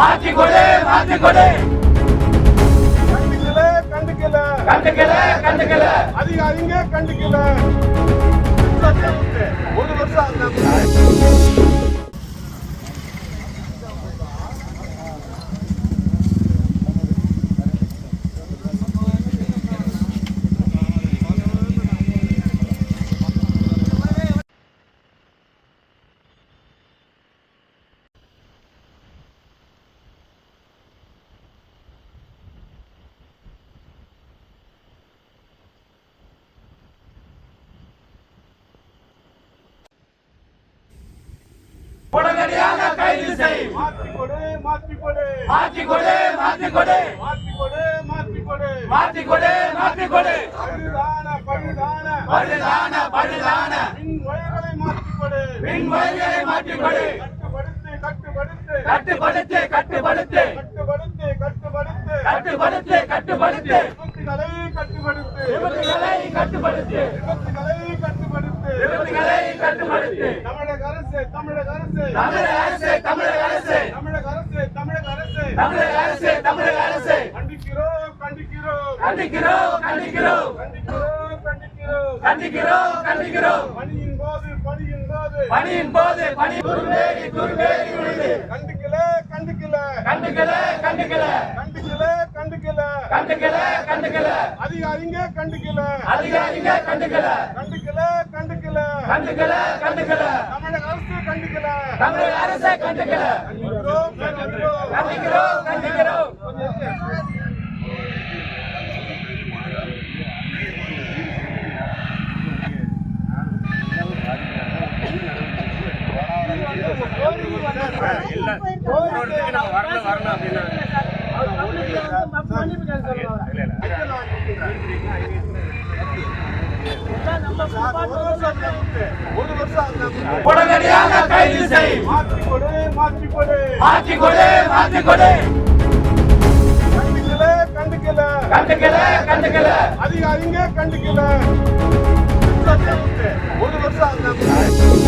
மாற்றி கொடு மாற்றி கொடு. கண்டுக்கல கண்டுக்கல கண்டுக்கல அதிகாரிங்க கண்டுக்கல. ஒரு வருஷம் உடனடியாக கைது செய். மாற்றி கொடு மாற்றி கொடு மாற்றி கொடு மாற்றி கொடு மாற்றி கொடு மாற்றி கொடு மாற்றி கொடு மாற்றி கொடு. பழுதான பழுதான பழுதான பழுதான மின் வயர்களை மாற்றி கொடு. மின் வயல்களை மாற்றி கொடு. கட்டுப்படுத்து கட்டுப்படுத்து கட்டுப்படுத்து கட்டுப்படுத்து கட்டுப்படுத்து கட்டுப்படுத்து கட்டுப்படுத்து. விபத்துகளை கட்டுப்படுத்து விபத்துகளை கட்டுப்படுத்து விபத்துகளை கட்டுப்படுத்து. விபத்துகளை கட்டுப்படுத்து. தமிழக அரசு தமிழக அரசு தமிழக அரசு தமிழக அரசு தமிழக அரசு தமிழக அரசு தமிழக அரசு தமிழக அரசு கண்டிக்கிறோம் கண்டிக்கிறோம் கண்டிக்கிறோம் கண்டிக்கிறோம் கண்டிக்கிறோம் கண்டிக்கிறோம் கண்டிக்கிறோம் கண்டிக்கிறோம். பணியின் போது பணியின் போது பணியின் போது பணி துருவேறி துருவேறி விழுது. கண்டுக்கல கண்டுக்கல கண்டுக்கல கண்டுக்கல கண்டுக்கல கண்டுக்கல கண்டுக்கல கண்டுக்கல அதிகாரிங்க கண்டுக்கல அதிகாரிங்க கண்டுக்கல கண்டுக்கல கண்டுக்கல கண்டுக்கல கண்டுக்கல தமிழக அரசு கண்டுக்கல. தமிழக அரசை கண்டுக்கல. கண்டிக்கிறோம் கண்டிக்கிறோம் கண்டிக்கிறோம் கண்டிக்கிறோம். ஒரு வருஷம் உடனடியாக கைது செய். மாற்றி கொடு மாற்றி கொடு மாற்றி கொடு மாற்றி கொடு. கண்டுக்கல கண்டுக்கல கண்டுக்கல கண்டுக்கல அதிகாரிங்க கண்டுக்கல. ஒரு வருஷம்